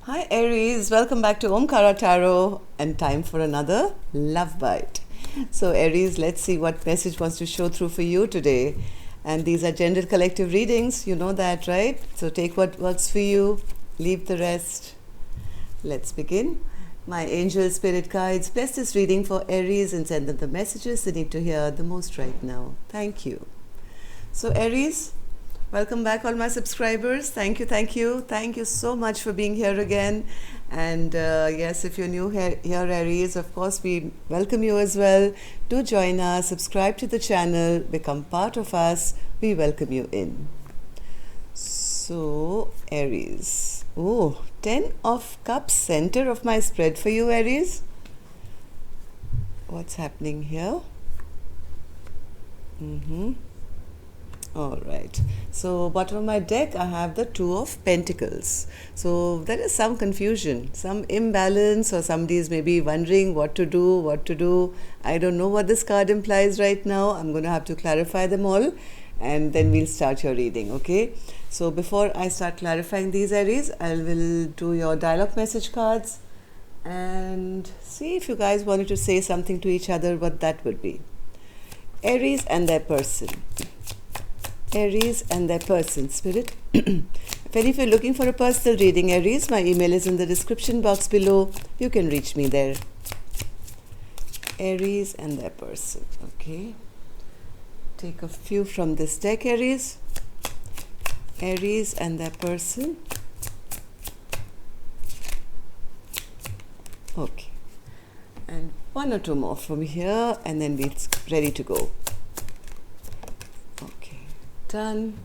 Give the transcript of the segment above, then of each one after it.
Hi Aries, welcome back to Omkara Tarot and time for another Love Bite. So Aries, let's see what message wants to show through for you today. And these are gender collective readings, you know that, right? So take what works for you, leave the rest. Let's begin. My angel spirit guides, bless this reading for Aries and send them the messages they need to hear the most right now. Thank you. So Aries, welcome back all my subscribers. Thank you so much for being here again. And yes, if you're new here Aries, of course we welcome you as well. Do join us, subscribe to the channel, become part of us. We welcome you in. So Aries, 10 of Cups, center of my spread for you Aries. What's happening here? All right, so bottom of my deck I have the Two of Pentacles. So there is some confusion, some imbalance, or somebody is maybe wondering what to do. I don't know what this card implies right now. I'm going to have to clarify them all and then we'll start your reading, okay? So before I start clarifying these Aries, I will do your dialogue message cards and see if you guys wanted to say something to each other, what that would be. Aries and their person. Aries and their person, Spirit. If you're looking for a personal reading, Aries, my email is in the description box below. You can reach me there. Aries and their person, okay. Take a few from this deck, Aries. Aries and their person. Okay. And one or two more from here and then we're ready to go. Done.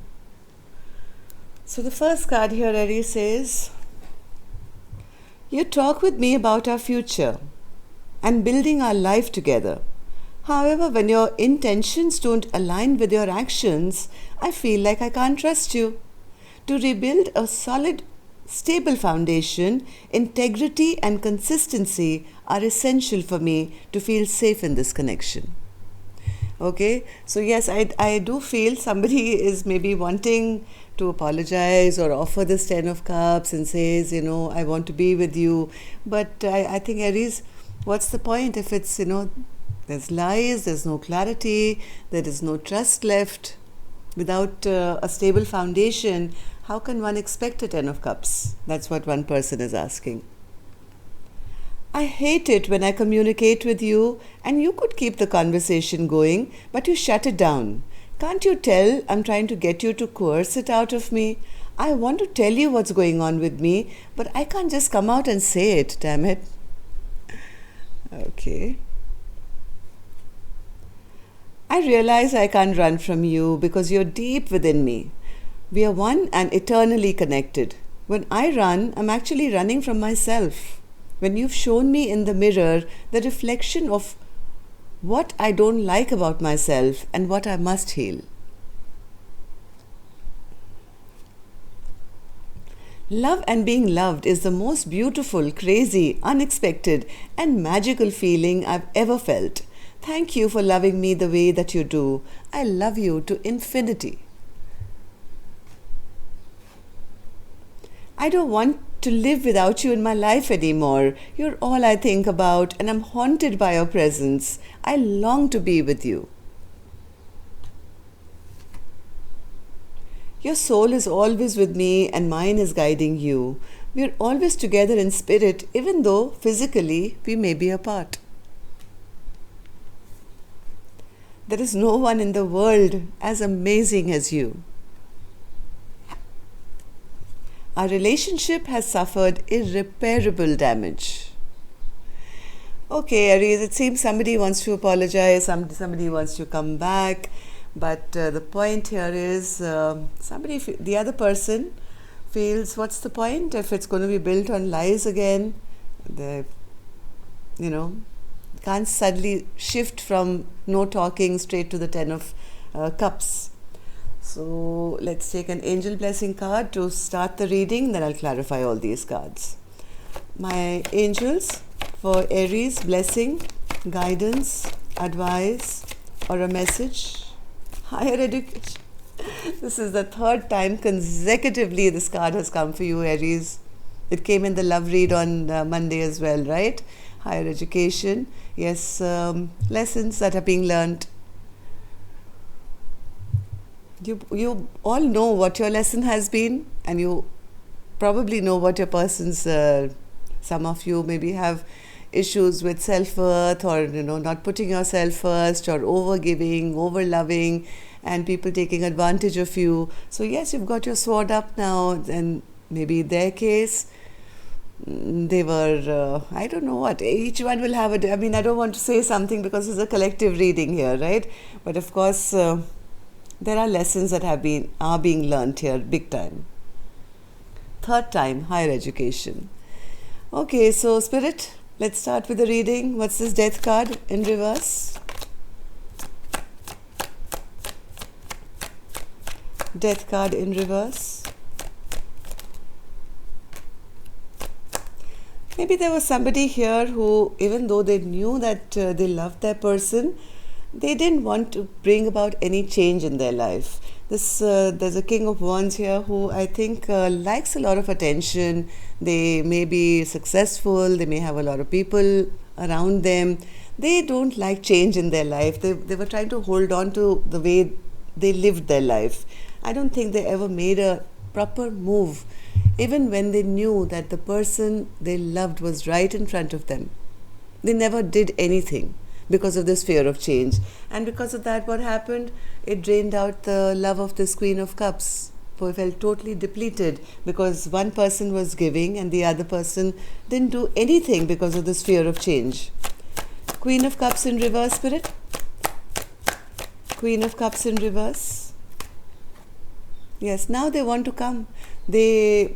So the first card here, Aries, says, you talk with me about our future and building our life together. However, when your intentions don't align with your actions, I feel like I can't trust you. To rebuild a solid, stable foundation, integrity and consistency are essential for me to feel safe in this connection. Okay, so yes, I do feel somebody is maybe wanting to apologize or offer this 10 of Cups and says, I want to be with you. But I think, Aries, what's the point if it's, there's lies, there's no clarity, there is no trust left. Without a stable foundation, how can one expect a 10 of Cups? That's what one person is asking. I hate it when I communicate with you and you could keep the conversation going, but you shut it down. Can't you tell I'm trying to get you to coerce it out of me? I want to tell you what's going on with me, but I can't just come out and say it, damn it. Okay. I realize I can't run from you because you're deep within me. We are one and eternally connected. When I run, I'm actually running from myself. When you've shown me in the mirror the reflection of what I don't like about myself and what I must heal. Love and being loved is the most beautiful, crazy, unexpected and magical feeling I've ever felt. Thank you for loving me the way that you do. I love you to infinity. I don't want to live without you in my life anymore. You're all I think about and I'm haunted by your presence. I long to be with you. Your soul is always with me and mine is guiding you. We're always together in spirit, even though physically we may be apart. There is no one in the world as amazing as you. Our relationship has suffered irreparable damage. Okay, Aries, it seems somebody wants to apologize, somebody wants to come back, but the point here is the other person feels, what's the point if it's going to be built on lies again? Can't suddenly shift from no talking straight to the 10 of Cups. So let's take an angel blessing card to start the reading, then I'll clarify all these cards. My angels for Aries, blessing, guidance, advice, or a message. Higher education. This is the third time consecutively this card has come for you, Aries. It came in the love read on Monday as well, right? Higher education. Yes, lessons that are being learned. You all know what your lesson has been, and you probably know what your person's. Some of you maybe have issues with self-worth, or not putting yourself first, or over giving, over loving, and people taking advantage of you. So yes, you've got your sword up now, and maybe their case, they were, I don't know what, each one will have I mean, I don't want to say something because it's a collective reading here, right? But of course, there are lessons that are being learnt here big time. Third time, higher education. Okay, so Spirit, let's start with the reading. What's this death card in reverse? Death card in reverse. Maybe there was somebody here who, even though they knew that they loved their person, they didn't want to bring about any change in their life. There's a King of Wands here who I think likes a lot of attention. They may be successful, they may have a lot of people around them. They don't like change in their life. They were trying to hold on to the way they lived their life. I don't think they ever made a proper move, even when they knew that the person they loved was right in front of them. They never did anything because of this fear of change. And because of that, what happened? It drained out the love of this Queen of Cups, who felt totally depleted because one person was giving and the other person didn't do anything because of this fear of change. Queen of Cups in reverse, Spirit. Queen of Cups in reverse. Yes, now they want to come. The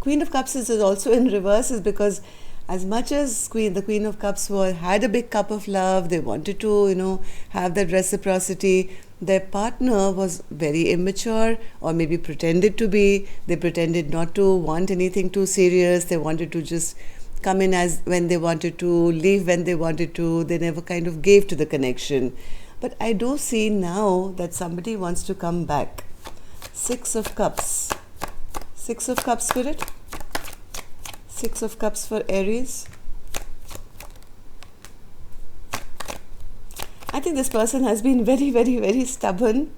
Queen of Cups is also in reverse is because as much as the Queen of Cups had a big cup of love, they wanted to, have that reciprocity. Their partner was very immature, or maybe pretended to be. They pretended not to want anything too serious. They wanted to just come in as when they wanted to, leave when they wanted to. They never kind of gave to the connection. But I do see now that somebody wants to come back. Six of Cups. Six of Cups, Spirit. Six of Cups for Aries. I think this person has been very, very, very stubborn,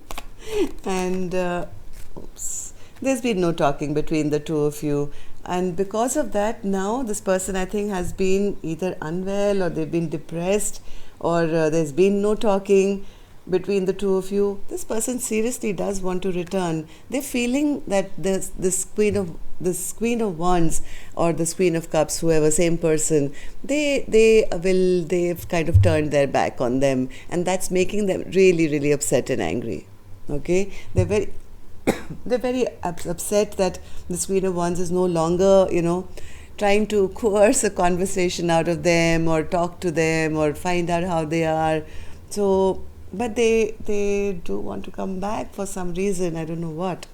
and there's been no talking between the two of you. And because of that, now this person, I think, has been either unwell, or they've been depressed, or there's been no talking between the two of you. This person seriously does want to return. They're feeling that this Queen of Wands or this Queen of Cups, whoever, same person, they've kind of turned their back on them, and that's making them really, really upset and angry. Okay, they're very upset that this Queen of Wands is no longer, trying to coerce a conversation out of them, or talk to them, or find out how they are. So, but they do want to come back for some reason. I don't know what.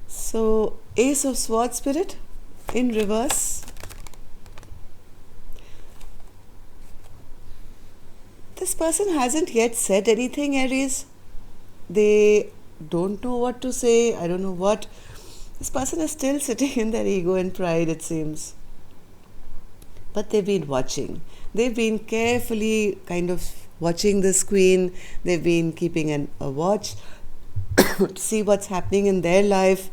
So, Ace of Swords, Spirit, in reverse. This person hasn't yet said anything, Aries. They don't know what to say. I don't know what. This person is still sitting in their ego and pride, it seems. But they've been watching. They've been carefully kind of watching this queen. They've been keeping a watch to see what's happening in their life.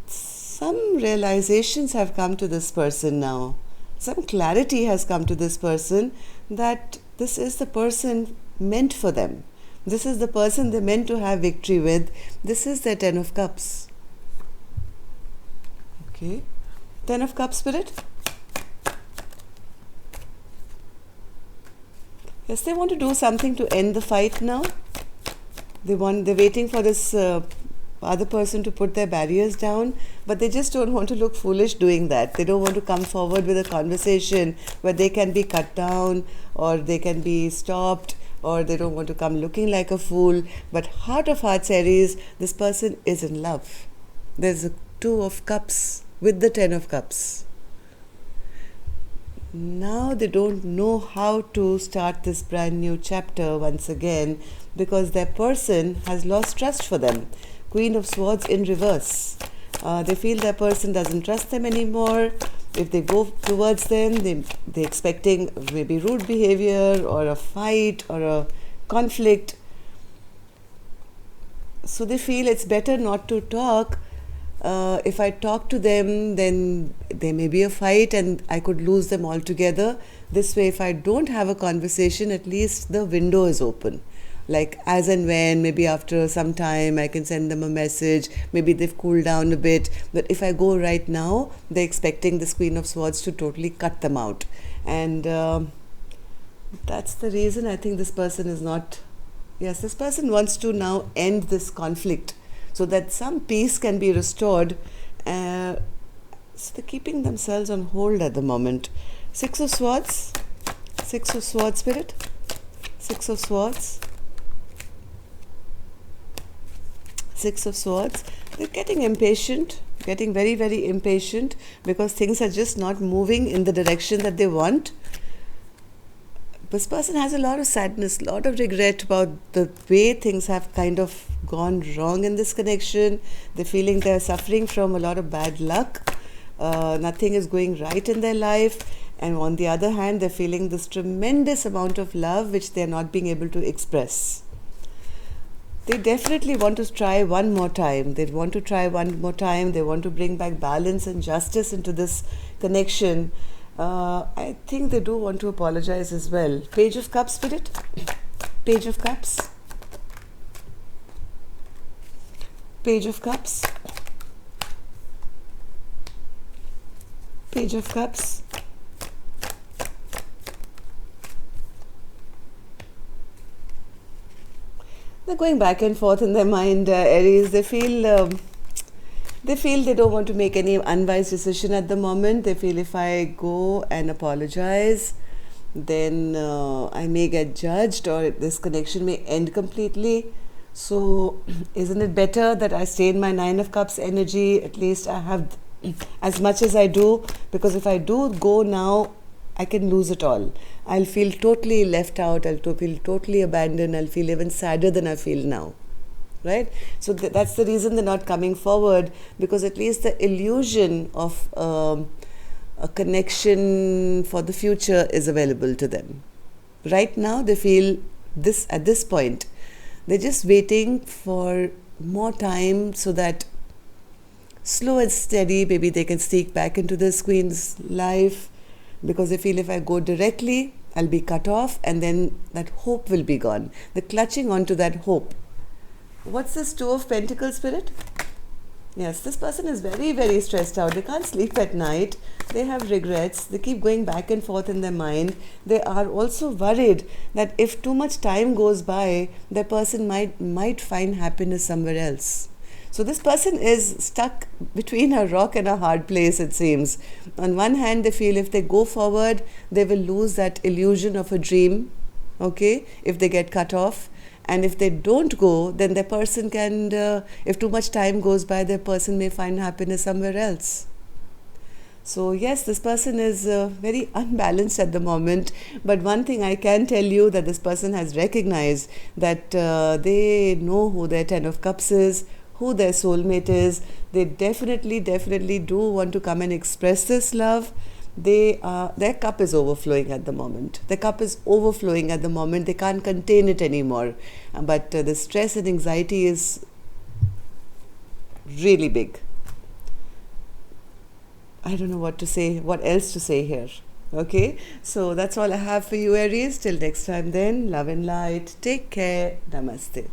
Some realizations have come to this person now. Some clarity has come to this person that this is the person meant for them. This is the person they're meant to have victory with. This is the Ten of Cups. Okay. Ten of Cups, Spirit. Yes, they want to do something to end the fight now. They're waiting for this other person to put their barriers down, but they just don't want to look foolish doing that. They don't want to come forward with a conversation where they can be cut down, or they can be stopped, or they don't want to come looking like a fool. But heart of hearts, Aries, this person is in love. There's a Two of Cups with the Ten of Cups. now they don't know how to start this brand new chapter once again because their person has lost trust for them. Queen of Swords in reverse. They feel their person doesn't trust them anymore. If they go towards them, they're expecting maybe rude behavior or a fight or a conflict. So they feel it's better not to talk. If I talk to them, then there may be a fight and I could lose them altogether. This way, if I don't have a conversation, at least the window is open. Like as and when, maybe after some time, I can send them a message. Maybe they've cooled down a bit. But if I go right now, they're expecting this Queen of Swords to totally cut them out. And that's the reason I think this person is not... Yes, this person wants to now end this conflict so that some peace can be restored. So they're keeping themselves on hold at the moment. Six of Swords. Six of Swords, Spirit. Six of Swords. Six of Swords. They're getting impatient, getting very, very impatient because things are just not moving in the direction that they want. This person has a lot of sadness, a lot of regret about the way things have kind of gone wrong in this connection. They're feeling they're suffering from a lot of bad luck. Nothing is going right in their life. And on the other hand, they're feeling this tremendous amount of love which they're not being able to express. They definitely want to try one more time. They want to try one more time. They want to bring back balance and justice into this connection. I think they do want to apologize as well. Page of Cups, Spirit. Page of Cups. Page of Cups. Page of Cups. They're going back and forth in their mind, Aries. They feel they don't want to make any unwise decision at the moment. They feel if I go and apologize, then I may get judged or this connection may end completely. So isn't it better that I stay in my Nine of Cups energy? At least I have as much as I do, because if I do go now, I can lose it all. I'll feel totally left out. I'll feel totally abandoned. I'll feel even sadder than I feel now. Right? So that's the reason they're not coming forward, because at least the illusion of a connection for the future is available to them. Right now, they feel this at this point. They're just waiting for more time so that slow and steady, maybe they can sneak back into this queen's life, because they feel if I go directly, I'll be cut off and then that hope will be gone. They're clutching onto that hope. What's this Two of Pentacles, Spirit? Yes, this person is very, very stressed out. They can't sleep at night. They have regrets. They keep going back and forth in their mind. They are also worried that if too much time goes by, their person might find happiness somewhere else. So this person is stuck between a rock and a hard place, it seems. On one hand, they feel if they go forward, they will lose that illusion of a dream, okay, if they get cut off. And if they don't go, then their person can, if too much time goes by, their person may find happiness somewhere else. So yes, this person is very unbalanced at the moment. But one thing I can tell you, that this person has recognized that they know who their Ten of Cups is, who their soulmate is. They definitely do want to come and express this love. Their cup is overflowing at the moment. The cup is overflowing at the moment. They can't contain it anymore. But the stress and anxiety is really big. I don't know what to say, what else to say here. Okay, so that's all I have for you, Aries. Till next time then, love and light. Take care. Namaste.